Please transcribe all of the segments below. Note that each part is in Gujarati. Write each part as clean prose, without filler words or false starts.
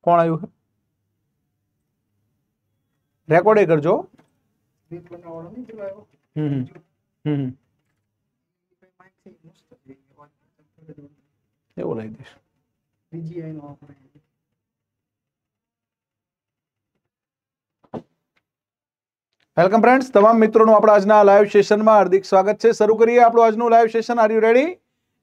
કોણ આવ્યું છે? રેકોર્ડ એ કરજો. એવું લઈ દઈશ. વેલકમ ફ્રેન્ડ્સ, તમામ મિત્રોનું આપણા આજના લાઈવ સેશનમાં હાર્દિક સ્વાગત છે. શરૂ કરીએ આપણું આજનું live session. Are you ready?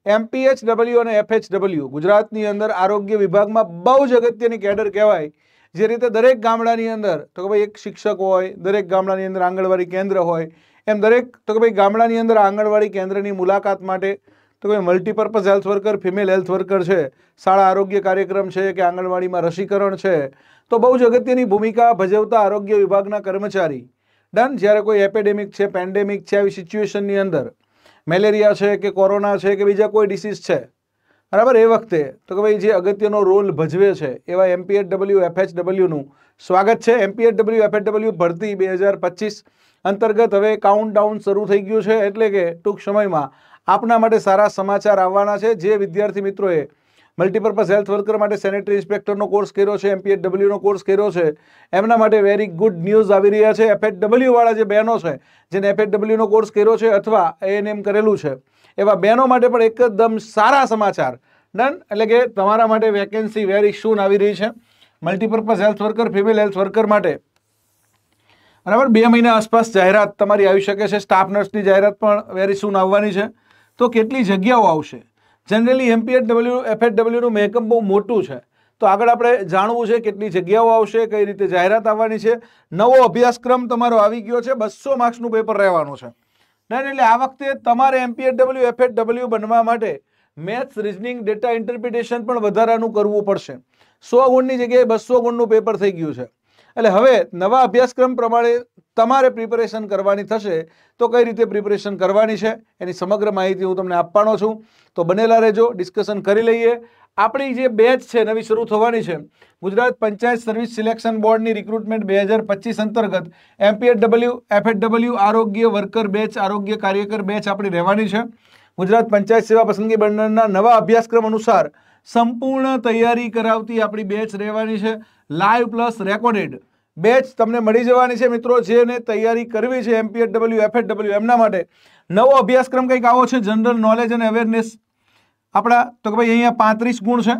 MPHW અને FHW ગુજરાતની અંદર આરોગ્ય વિભાગમાં બહુ જ અગત્યની કેડર કહેવાય. જે રીતે દરેક ગામડાની અંદર તો કે ભાઈ એક શિક્ષક હોય, દરેક ગામડાની અંદર આંગણવાડી કેન્દ્ર હોય, એમ દરેક તો કે ભાઈ ગામડાની અંદર આંગણવાડી કેન્દ્રની મુલાકાત માટે તો કે multipurpose health worker, female health worker છે, શાળા આરોગ્ય કાર્યક્રમ છે કે આંગણવાડીમાં રસીકરણ છે, તો બહુ જ અગત્યની ભૂમિકા ભજવતા આરોગ્ય વિભાગના કર્મચારી ડન. જ્યારે કોઈ એપિડેમિક છે, પેન્ડેમિક છે, આવી સિચ્યુએશનની અંદર મેલેરિયા છે કે કોરોના છે કે બીજા કોઈ ડિસીઝ છે, બરાબર, એ વખતે તો કે ભાઈ જે અગત્યનો રોલ ભજવે છે એવા MPHW FHW નું સ્વાગત છે. MPHW FHW ભરતી 2025 અંતર્ગત હવે કાઉન્ટડાઉન શરૂ થઈ ગયું છે, એટલે કે ટૂંક સમયમાં આપના માટે સારા સમાચાર આવવાના છે. જે વિદ્યાર્થી મિત્રોએ મલ્ટીપર્પઝ હેલ્થ વર્કર માટે સેનેટરી ઇન્સ્પેક્ટરનો કોર્સ કર્યો છે, MPHW નો કોર્સ કર્યો છે, એમના માટે વેરી ગુડ ન્યૂઝ આવી રહ્યા છે. FHW વાળા જે બહેનો છે જેને FHW નો કોર્સ કર્યો છે અથવા ANM કરેલું છે એવા બહેનો માટે પણ એકદમ સારા સમાચાર ડન. એટલે કે તમારા માટે વેકેન્સી વેરી સૂન આવી રહી છે multipurpose health worker, female health worker માટે, બરાબર. 2 મહિના આસપાસ જાહેરાત તમારી આવી શકે છે. સ્ટાફ નર્સની જાહેરાત પણ વેરી સૂન આવવાની છે. તો કેટલી જગ્યાઓ આવશે? જનરલી MPHW FHW નું મેકઅપ બહુ મોટું છે, તો આગળ આપણે જાણવું છે કેટલી જગ્યાઓ આવશે, કઈ રીતે જાહેરાત આવવાની છે. નવો અભ્યાસક્રમ તમારો આવી ગયો છે, 200 માર્ક્સનું પેપર રહેવાનું છે. એટલે આ વખતે તમારે MPHW FHW બનવા માટે મેથ્સ, રિઝનિંગ, ડેટા ઇન્ટરપ્રિટેશન પણ વધારાનું કરવું પડશે. 100 ગુણની જગ્યાએ 200 ગુણનું પેપર થઈ ગયું છે. એટલે હવે નવા અભ્યાસક્રમ પ્રમાણે તમારે પ્રિપેરેશન કરવાની થશે. તો કઈ રીતે પ્રિપેરેશન કરવાની છે એની સમગ્ર માહિતી હું તમને આપવાનો છું. તો બનેલા રહેજો, ડિસ્કશન કરી લઈએ. આપણી જે બેચ છે નવી શરૂ થવાની છે, ગુજરાત પંચાયત સર્વિસ સિલેક્શન બોર્ડની રિક્રુટમેન્ટ 2025 અંતર્ગત MPHW FHW આરોગ્ય વર્કર બેચ, આરોગ્ય કાર્યકર બેચ આપણી રહેવાની છે. ગુજરાત પંચાયત સેવા પસંદગી મંડળના નવા અભ્યાસક્રમ અનુસાર સંપૂર્ણ તૈયારી કરાવતી આપણી બેચ રહેવાની છે. લાઈવ પ્લસ રેકોર્ડેડ બેચ તમને મળી જવાની છે. મિત્રો જેને તૈયારી કરવી છે MPHW FHW એમના માટે નવો અભ્યાસક્રમ કંઈક આવો છે, જનરલ નોલેજ અને અવેરનેસ. આપણા તો કે ભાઈ અહીંયા 35 ગુણ છે,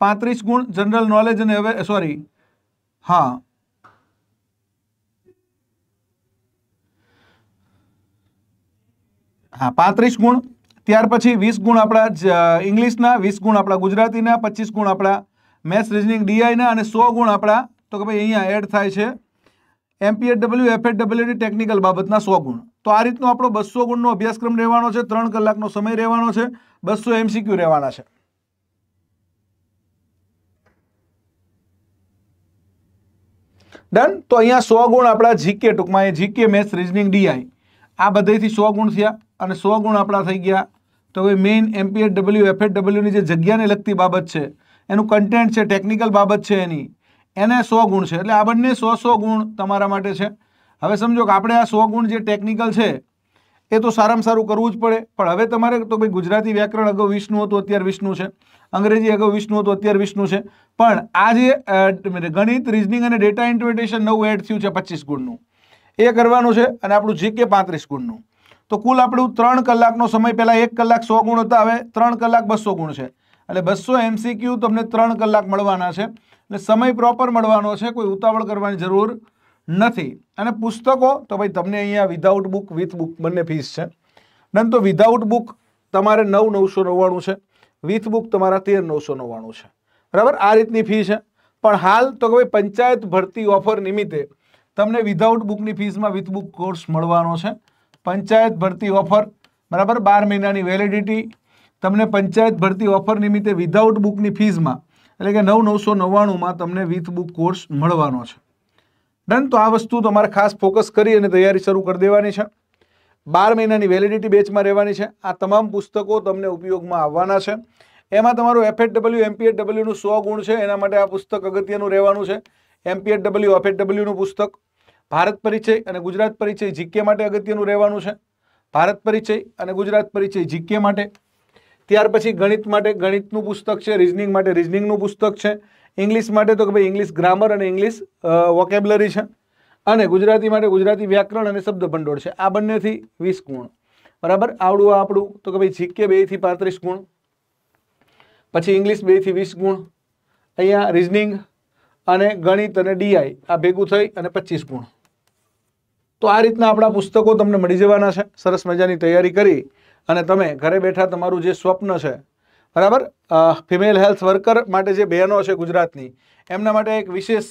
35 ગુણ જનરલ નોલેજ અને હા 35 ગુણ. ત્યાર પછી 20 ગુણ આપણા ઇંગ્લિશના, 20 ગુણ આપણા ગુજરાતીના, 25 ગુણ આપણા મેથ્સ, રિઝનિંગ, DIના અને 100 ગુણ આપણા તો કે ભાઈ અહીંયા એડ થાય છે MPHW FHW ની ટેકનિકલ બાબતના 100 ગુણ. તો આ રીતનો આપણો 200 ગુણનો અભ્યાસક્રમ રહેવાનો છે. 3 કલાકનો સમય રહેવાનો છે. 200 MCQ રહેવાના છે. ડન. તો અહીંયા 100 ગુણ આપણા જીકે, ટૂંકમાં એ જીકે, મેથ્સ, રિઝનિંગ, DI આ બધેથી 100 ગુણ થયા અને 100 ગુણ આપણા થઈ ગયા તો ભાઈ મેઇન MPHW FHW ની જે જગ્યાને લગતી બાબત છે, એનું કન્ટેન્ટ છે, ટેકનિકલ બાબત છે એની, એને 100 ગુણ છે. એટલે આ બંને 100 ગુણ તમારા માટે છે. હવે સમજો કે આપણે આ 100 ગુણ જે ટેકનિકલ છે એ તો સારામાં સારું કરવું જ પડે. પણ હવે તમારે તો ભાઈ ગુજરાતી વ્યાકરણ અગાઉ 20નું હતું, અત્યારે 20નું છે. અંગ્રેજી અગાઉ 20નું હતું, અત્યારે 20નું છે. પણ આ જે ગણિત, રિઝનિંગ અને ડેટા ઇન્ટરપ્રિટેશન નવું એડ થયું છે 25 ગુણનું, એ કરવાનું છે. અને આપણું જીકે 35 ગુણનું. તો કુલ આપણું 3 કલાકનો સમય, પહેલા 1 કલાક 100 ગુણ હતા, હવે 3 કલાક 200 ગુણ છે. એટલે 200 MCQ તમને 3 કલાક મળવાના છે. એટલે સમય પ્રોપર મળવાનો છે, કોઈ ઉતાવળ કરવાની જરૂર નથી. અને પુસ્તકો તો ભાઈ તમને અહીંયા વિધાઉટ બુક, વિથ બુક બંને ફીસ છે. ડન. તો વિધાઉટ બુક તમારે 9,999 છે, વિથ બુક તમારા 13,999 છે, બરાબર. આ રીતની ફી છે. પણ હાલ તો કે ભાઈ પંચાયત ભરતી ઓફર નિમિત્તે તમને વિધાઉટ બુકની ફીસમાં વિથ બુક કોર્સ મળવાનો છે. પંચાયત ભરતી ઓફર, બરાબર, 12 મહિનાની વેલિડિટી તમને પંચાયત ભરતી ઓફર નિમિત્તે વિધાઉટ બુકની ફીસમાં એટલે કે 9,999માં તમને વિથ બુક કોર્સ મળવાનો છે. ડન. તો આ વસ્તુ તમારે ખાસ ફોકસ કરી અને તૈયારી શરૂ કરી દેવાની છે. 12 મહિનાની વેલિડિટી બેચમાં રહેવાની છે. આ તમામ પુસ્તકો તમને ઉપયોગમાં આવવાના છે. એમાં તમારું FHW MPHW નું 100 ગુણ છે, એના માટે આ પુસ્તક અગત્યનું રહેવાનું છે. MPHW FHW નું પુસ્તક, ભારત પરિચય અને ગુજરાત પરિચય જીકે માટે અગત્યનું રહેવાનું છે. ભારત પરિચય અને ગુજરાત પરિચય જીકે માટે. ત્યાર પછી ગણિત માટે ગણિતનું પુસ્તક છે, રિઝનિંગ માટે રિઝનિંગનું પુસ્તક છે, इंग्लिश माटे तो कि भाई इंग्लिश ग्रामर और इंग्लिश वोकेब्लरी है અને ગુજરાતી માટે ગુજરાતી વ્યાકરણ અને શબ્દ ભંડોળ છે। આ બંનેથી 20 ગુણ બરાબર। આવડું આપણું તો કે ભાઈ જીકે 2 થી 35 ગુણ, પછી ઇંગ્લિશ 2 થી 20 ગુણ, અહીંયા રીઝનિંગ અને ગણિત અને ડીઆઈ આ ભેગું થઈ અને 25 ગુણ। તો આ રીતના આપણા પુસ્તકો તમને મળી જવાના છે। સરસ મજાની તૈયારી કરી અને તમે ઘરે બેઠા તમારું જે સ્વપ્ન છે બરાબર, ફિમેલ હેલ્થ વર્કર માટે જે બહેનો છે ગુજરાતની એમના માટે એક વિશેષ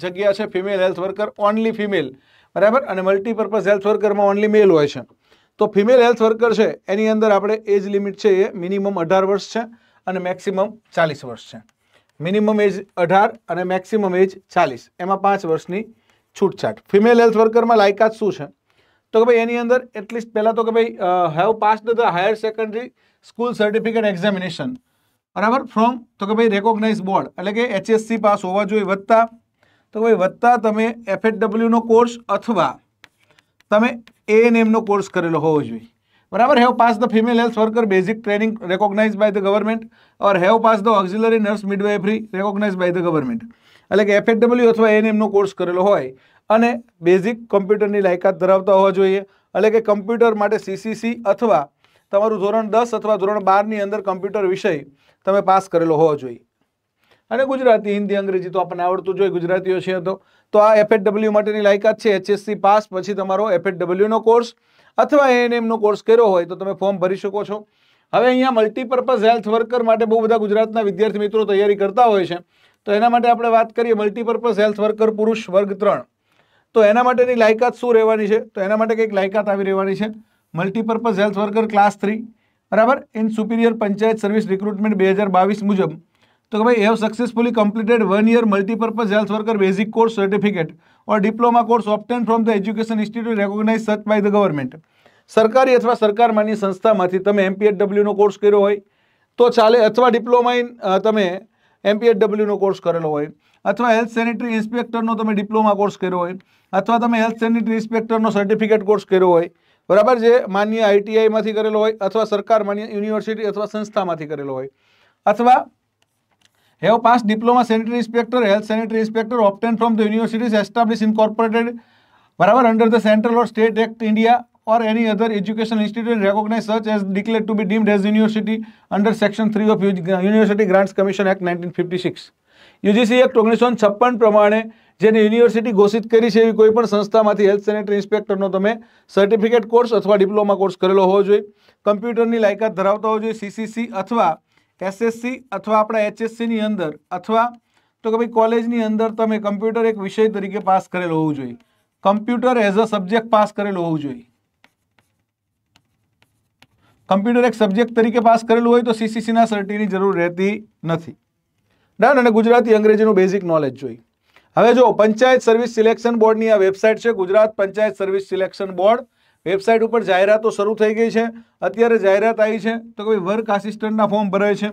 જગ્યા છે female health worker, only female બરાબર, અને મલ્ટીપર્પઝ હેલ્થ વર્કરમાં ઓનલી મેલ હોય છે। તો ફિમેલ હેલ્થ વર્કર છે એની અંદર આપણે એજ લિમિટ છે એ મિનિમમ 18 વર્ષ છે અને મેક્સિમમ 40 વર્ષ છે। મિનિમમ એજ 18 અને મેક્સિમમ એજ 40, એમાં 5 વર્ષની છૂટછાટ। ફિમેલ હેલ્થ વર્કરમાં લાયકાત શું છે તો કે ભાઈ એની અંદર એટલીસ્ટ પહેલાં તો કે ભાઈ have passed the higher secondary school certificate examination બરાબર ફ્રોમ તો કે ભાઈ રેકોગ્નાઇઝ બોર્ડ, એટલે કે HSC પાસ હોવા જોઈએ, વત્તા તો ભાઈ વત્તા તમે FHW નો કોર્સ અથવા તમે ANM નો કોર્સ કરેલો હોવો જોઈએ બરાબર। Have pass the female health worker basic training recognise by the government or have pass the auxiliary nurse midwifery recognise by the government, એટલે કે FHW અથવા ANM નો કોર્સ કરેલો હોય અને બેઝિક કમ્પ્યુટરની લાયકાત ધરાવતા હોવા જોઈએ, એટલે કે કમ્પ્યુટર માટે CCC અથવા તમારું ધોરણ 10 અથવા ધોરણ 12 ની અંદર કમ્પ્યુટર વિષય તમે પાસ કરેલો હોવો જોઈએ, અને ગુજરાતી હિન્દી અંગ્રેજી તો આપણને આવડતું જોઈએ, ગુજરાતીઓ છે તો આ FHW માટેની લાયકાત છે HSC પાસ, પછી તમારો FHW નો કોર્સ અથવા ANM નો કોર્સ કર્યો હોય તો તમે ફોર્મ ભરી શકો છો। હવે અહીંયા મલ્ટીપર્પઝ હેલ્થ વર્કર માટે બહુ બધા ગુજરાતના વિદ્યાર્થી મિત્રો તૈયારી કરતા હોય છે, તો એના માટે આપણે વાત કરીએ મલ્ટીપર્પઝ હેલ્થ વર્કર પુરુષ વર્ગ 3, તો એના માટેની લાયકાત શું રહેવાની છે તો એના માટે કંઈક લાયકાત આવી રહેવાની છે મલ્ટીપર્પઝ હેલ્થ વર્કર ક્લાસ 3 બરાબર in superior panchayat service recruitment 2022 મુજબ તો કે ભાઈ have successfully completed 1 year multipurpose health worker basic course certificate or diploma course obtain from the education institute recognise such by the government. સરકારી અથવા સરકાર માન્ય સંસ્થામાંથી તમે MPHW નો કોર્સ કર્યો હોય તો ચાલે, અથવા ડિપ્લોમા ઇન તમે MPHW નો કોર્સ કરેલો હોય, અથવા હેલ્થ સેનિટરી ઇન્સ્પેક્ટરનો તમે ડિપ્લોમા કોર્સ કર્યો હોય, અથવા તમે હેલ્થ સેનિટરી ઇન્સ્પેક્ટરનો સર્ટિફિકેટ કોર્સ કર્યો હોય બરાબર, જે માન્ય ITI માંથી કરેલો હોય અથવા સરકાર માન્ય યુનિવર્સિટી અથવા સંસ્થામાંથી કરેલો હોય, અથવા have pass diploma sanitary inspector health sanitary inspector obtain from the universities establish incorporated બરાબર under the central or state act India or any other education institute recognized such as declared to be deemed as university under section 3 of University Grants Commission Act 1956। UGC Act 1956 પ્રમાણે જેને યુનિવર્સિટી ઘોષિત કરી છે એવી કોઈ પણ સંસ્થામાંથી હેલ્થ સેનિટરી ઇન્સ્પેક્ટરનો તમે સર્ટિફિકેટ કોર્સ અથવા ડિપ્લોમા કોર્સ કરેલો હોવો જોઈએ, કમ્પ્યુટરની લાયકાત ધરાવતા હોવો જોઈએ, CCC અથવા SSC અથવા આપણા HSC ની અંદર અથવા તો કે ભાઈ કોલેજની અંદર તમે કમ્પ્યુટર એક વિષય તરીકે પાસ કરેલો હોવું જોઈએ, computer as a subject pass કરેલો હોવું જોઈએ। કમ્પ્યુટર એક સબ્જેક્ટ તરીકે પાસ કરેલું હોય તો CCC ના સર્ટિની જરૂર રહેતી નથી ડન, અને ગુજરાતી અંગ્રેજીનું બેઝિક નોલેજ જોઈએ। હવે જો પંચાયત સર્વિસ સિલેક્શન બોર્ડની આ વેબસાઇટ છે, Gujarat panchayat service selection board website ઉપર જાહેરાતો શરૂ થઈ ગઈ છે। અત્યારે જાહેરાત આવી છે તો કોઈ વર્ક આસિસ્ટન્ટના ફોર્મ ભરાય છે,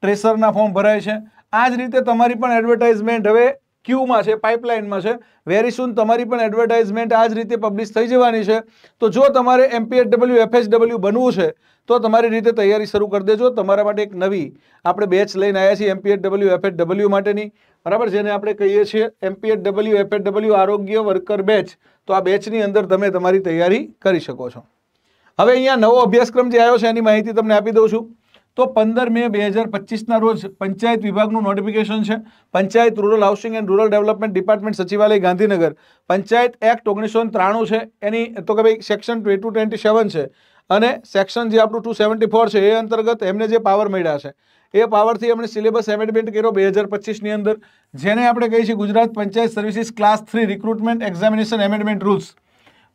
ટ્રેસરના ફોર્મ ભરાય છે, આ જ રીતે તમારી પણ એડવર્ટાઇઝમેન્ટ હવે ક્યુમાં છે, પાઇપલાઇનમાં છે, વેરી સૂન તમારી પણ એડવર્ટાઇઝમેન્ટ આ જ રીતે પબ્લિશ થઈ જવાની છે। તો જો તમારે MPHW FHW બનવું છે તો તમારી રીતે તૈયારી શરૂ કરી દેજો। તમારા માટે એક નવી આપણે બેચ લઈને આવ્યા છીએ MPHW FHW માટેની બરાબર, જેને આપણે કહીએ છીએ MPHW FHW આરોગ્ય વર્કર બેચ। તો આ બેચની અંદર તમે તમારી તૈયારી કરી શકો છો। હવે અહીંયા નવો અભ્યાસક્રમ જે આવ્યો છે એની માહિતી તમને આપી દઉં છું। તો 15 મે 2025ના રોજ પંચાયત વિભાગનું નોટિફિકેશન છે, panchayat rural housing and rural development department સચિવાલય ગાંધીનગર, પંચાયત એક્ટ 1993 છે એની તો કે ભાઈ સેક્શન 227 છે અને સેક્શન જે આપણું 274 છે એ અંતર્ગત એમને જે પાવર મળ્યા છે એ પાવરથી એમણે સિલેબસ એમેન્ડમેન્ટ કર્યો 2025ની અંદર, જેને આપણે કહીએ છીએ Gujarat panchayat services class 3 recruitment examination amendment rules.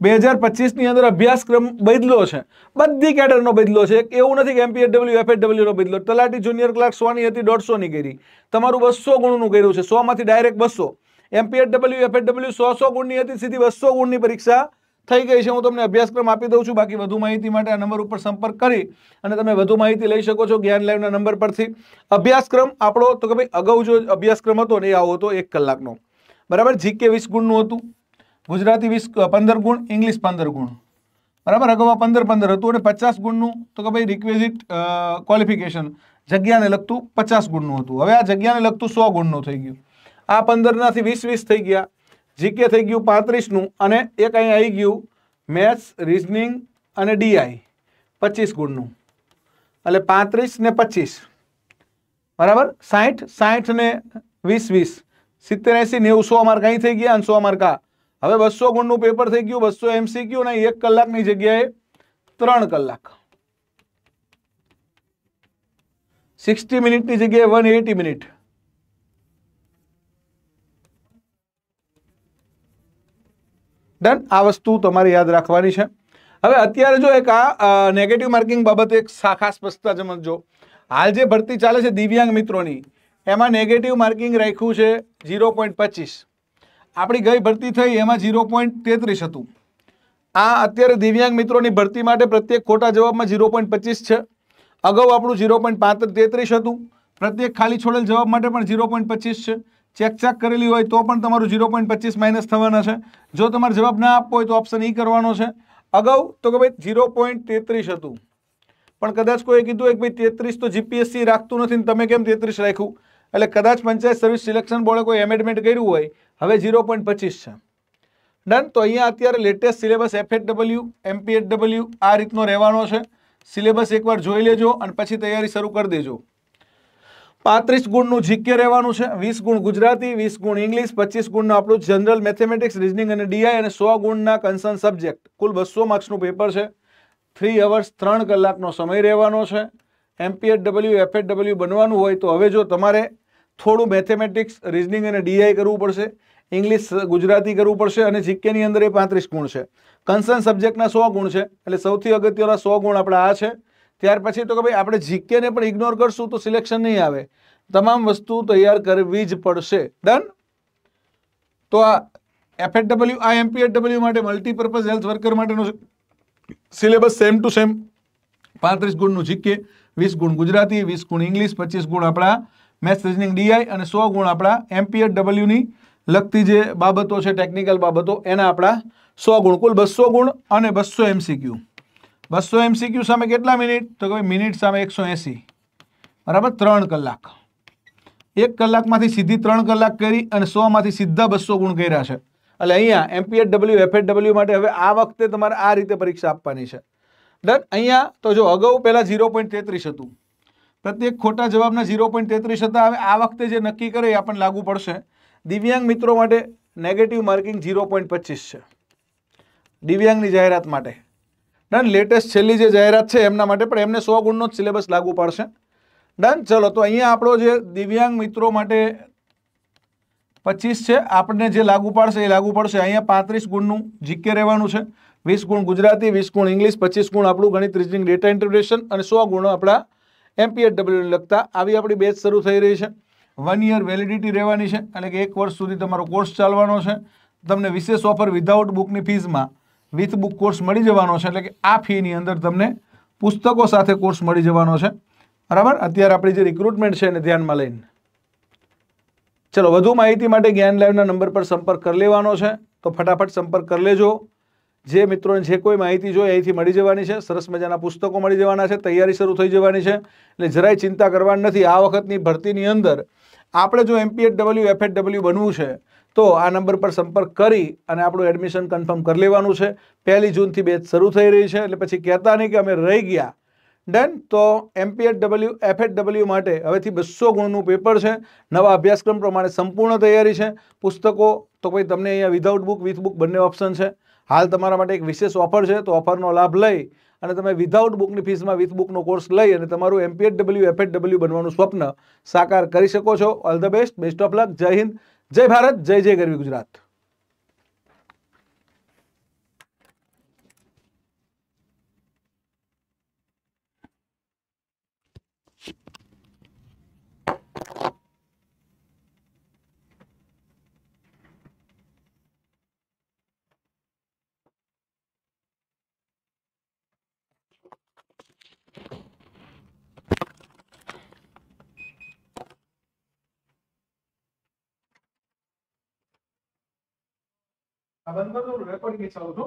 2025ની અંદર અભ્યાસક્રમ બદલ્યો છે, બધી કેડરનો બદલ્યો છે, એવું નથી કે MPHW FHW નો બદલ્યો। તલાટી જુનિયર ક્લાર્ક 100 ની હતી 150 ની કરી, તમારું 200 ગુણનું કર્યું છે, 100 માંથી ડાયરેક્ટ 200। MPHW FHW 100 ગુણની હતી, સીધી 200 ગુણની પરીક્ષા થઈ ગઈ છે। હું તમને અભ્યાસક્રમ આપી દઉં છું, બાકી વધુ માહિતી માટે આ નંબર ઉપર સંપર્ક કરી અને તમે વધુ માહિતી લઈ શકો છો જ્ઞાન લાઈવના નંબર પરથી। અભ્યાસક્રમ આપણો તો કે ભાઈ અગાઉ જો અભ્યાસક્રમ હતો ને એ આવો હતો 1 કલાકનો બરાબર, GK 20 ગુણનું હતું, ગુજરાતી 15 ગુણ, ઇંગ્લિશ 15 ગુણ બરાબર, અગાઉ 15 હતું અને 50 ગુણનું તો કે ભાઈ રિક્વેઝિટ ક્વોલિફિકેશન જગ્યાને લગતું 50 ગુણનું હતું. હવે આ જગ્યાને લગતું 100 ગુણનું થઈ ગયું. આ 15 નાથી 20 થઈ ગયા. જીકે થઈ ગયું 35 નું અને એક અહીં આવી ગયું મેથ્સ, રીઝનિંગ અને ડીઆઈ 25 ગુણનું. એટલે 35 ને 25 બરાબર 60, 60 ને 20, 70, 80, 90, 100 માર્ક અહીં થઈ ગયા અને 100 માર્ક આ. હવે 200 ગુણનું પેપર થઈ ગયું. 200 MCQ ને 1 કલાકની જગ્યાએ 3 કલાક. 60 મિનિટની જગ્યાએ 180 મિનિટ. ડન. આ વસ્તુ તમારે યાદ રાખવાની છે. હવે અત્યારે જો એક આ નેગેટિવ માર્કિંગ બાબતે એક ખાસ સ્પષ્ટતા સમજો. હાલ જે ભરતી ચાલે છે દિવ્યાંગ મિત્રોની, એમાં નેગેટિવ માર્કિંગ રાખ્યું છે 0.25. આપણી ગઈ ભરતી થઈ એમાં 0.33 હતું. આ અત્યારે દિવ્યાંગ મિત્રોની ભરતી માટે પ્રત્યેક ખોટા જવાબમાં 0.25 છે. અગાઉ આપણું 0.33 હતું. પ્રત્યેક ખાલી છોડેલ જવાબ માટે પણ 0.25 છે. ચેક કરેલી હોય તો પણ તમારું 0.25 માઇનસ થવાના છે. જો તમારે જવાબ ના આપવો હોય તો ઓપ્શન ઈ કરવાનો છે. અગાઉ તો કે ભાઈ 0.33 હતું, પણ કદાચ કોઈ કીધું કે ભાઈ 33 તો જીપીએસસી રાખતું નથી, તમે કેમ 33 રાખ્યું? એટલે કદાચ પંચાયત સર્વિસ સિલેક્શન બોર્ડે કોઈ એમેન્ડમેન્ટ કર્યું હોય, હવે 0.25 છે. ડન. તો અહીંયા અત્યારે લેટેસ્ટ સિલેબસ FHW, MPHW આ રીતનો રહેવાનો છે. સિલેબસ એકવાર જોઈ લેજો અને પછી તૈયારી શરૂ કરી દેજો. 35 ગુણનું જીકે રહેવાનું છે, 20 ગુણ ગુજરાતી, 20 ગુણ ઇંગ્લિશ, 25 ગુણનું આપણું જનરલ મેથેમેટિક્સ, રીઝનિંગ અને ડીઆઈ અને 100 ગુણના કન્સર્ન સબ્જેક્ટ. કુલ 200 માર્ક્સનું પેપર છે. 3 અવર્સ 3 કલાકનો સમય રહેવાનો છે. MPHW, FHW બનવાનું હોય તો હવે જો તમારે થોડું મેથેમેટિક્સ, રીઝનિંગ અને ડીઆઈ કરવું પડશે, ઇંગ્લિશ ગુજરાતી કરવું પડશે અને જીકેની અંદર એ 35 ગુણ છે. કન્સર્ન સબ્જેક્ટના 100 ગુણ છે. એટલે સૌથી અગત્યના 100 ગુણ આપણા આ છે. ત્યાર પછી તો કે ભાઈ આપણે જીકેને પણ ઇગ્નોર કરશું તો સિલેક્શન નહીં આવે. તમામ વસ્તુ તૈયાર કરવી જ પડશે. ડન. તો આ FHW, આ MPHW માટે મલ્ટીપર્પઝ હેલ્થ વર્કર માટેનો સિલેબસ સેમ ટુ સેમ. 35 ગુણનું જીકે, 20 ગુણ ગુજરાતી, 20 ગુણ ઇંગ્લિશ, 25 ગુણ આપણા મેથ્સ, રીઝનિંગ, ડીઆઈ અને 100 ગુણ આપણા MPHW ની લગતી જે બાબતો છે, ટેકનિકલ બાબતો, એના આપણા 100 ગુણ. કુલ 200 ગુણ અને 200 MCQ. 200 MCQ સામે કેટલા મિનિટ? તો કે મિનિટ સામે 180 બરાબર 3 કલાક. 1 કલાકમાંથી સીધી 3 કલાક કરી અને 100 માંથી સીધા 200 ગુણ કર્યા છે. એટલે અહીંયા MPHW, FHW માટે હવે આ વખતે તમારે આ રીતે પરીક્ષા આપવાની છે. ડન. અહીંયા તો જો અગાઉ પહેલા 0.33 હતું, પ્રત્યેક ખોટા જવાબના 0.33 હતા. હવે આ વખતે જે નક્કી કરે એ આપણને લાગુ પડશે. દિવ્યાંગ મિત્રો માટે નેગેટિવ માર્કિંગ 0.25 છે દિવ્યાંગની જાહેરાત માટે. ડન. લેટેસ્ટ છેલ્લી જે જાહેરાત છે એમના માટે પણ એમને 100 ગુણનો જ સિલેબસ લાગુ પડશે. ડન. ચલો, તો અહીંયા આપણો જે દિવ્યાંગ મિત્રો માટે 25 છે, આપણને જે લાગુ પાડશે એ લાગુ પડશે. અહીંયા 35 ગુણનું જીકે રહેવાનું છે, 20 ગુણ ગુજરાતી, 20 ગુણ ઇંગ્લિશ, 25 ગુણ આપણું ગણિત, રીઝનિંગ, ડેટા ઇન્ટરપ્રિટેશન અને 100 ગુણ આપણા MPHW ને લગતા. આવી આપણી બેચ શરૂ થઈ રહી છે. 1 યર વેલિડિટી રહેવાની છે, એટલે કે 1 વર્ષ સુધી તમારો કોર્સ ચાલવાનો છે. તમને વિશેષ ઓફર વિધાઉટ બુકની ફીઝમાં વિથ બુક કોર્સ મળી જવાનો છે. એટલે કે આ ફીની અંદર તમને પુસ્તકો સાથે કોર્સ મળી જવાનો છે. બરાબર. અત્યારે આપણી જે રિક્રુટમેન્ટ છે એને ધ્યાનમાં લઈને ચલો, વધુ માહિતી માટે જ્ઞાન લાઈવના નંબર પર સંપર્ક કરી લેવાનો છે. તો ફટાફટ સંપર્ક કરી લેજો. જે મિત્રોને જે કોઈ માહિતી જોઈએ અહીંથી મળી જવાની છે. સરસ મજાના પુસ્તકો મળી જવાના છે. તૈયારી શરૂ થઈ જવાની છે. એટલે જરાય ચિંતા કરવાની નથી. આ વખતની ભરતીની અંદર આપણે જો MPHW, FHW બનવું છે તો આ નંબર પર સંપર્ક કરી અને આપણું એડમિશન કન્ફર્મ કરી લેવાનું છે. 1 જૂનથી બેચ શરૂ થઈ રહી છે. એટલે પછી કહેતા નહીં કે અમે રહી ગયા. ડન. તો MPHW, FHW માટે હવેથી 200 ગુણનું પેપર છે. નવા અભ્યાસક્રમ પ્રમાણે સંપૂર્ણ તૈયારી છે. પુસ્તકો તો ભાઈ તમને અહીંયા વિધાઉટ બુક, વિથ બુક બંને ઓપ્શન છે. હાલ તમારા માટે એક વિશેષ ઓફર છે, તો ઓફરનો લાભ લઈ અને તમે વિધાઉટ બુકની ફીસમાં વિથ બુકનો કોર્સ લઈ અને તમારું MPHW, FHW બનવાનું સ્વપ્ન સાકાર કરી શકો છો. All the best. Best of luck. જય હિન્દ, જય ભારત, જય જય ગરવી ગુજરાત. આ બંધ કરો, રેકોર્ડિંગ ચાલુ છો.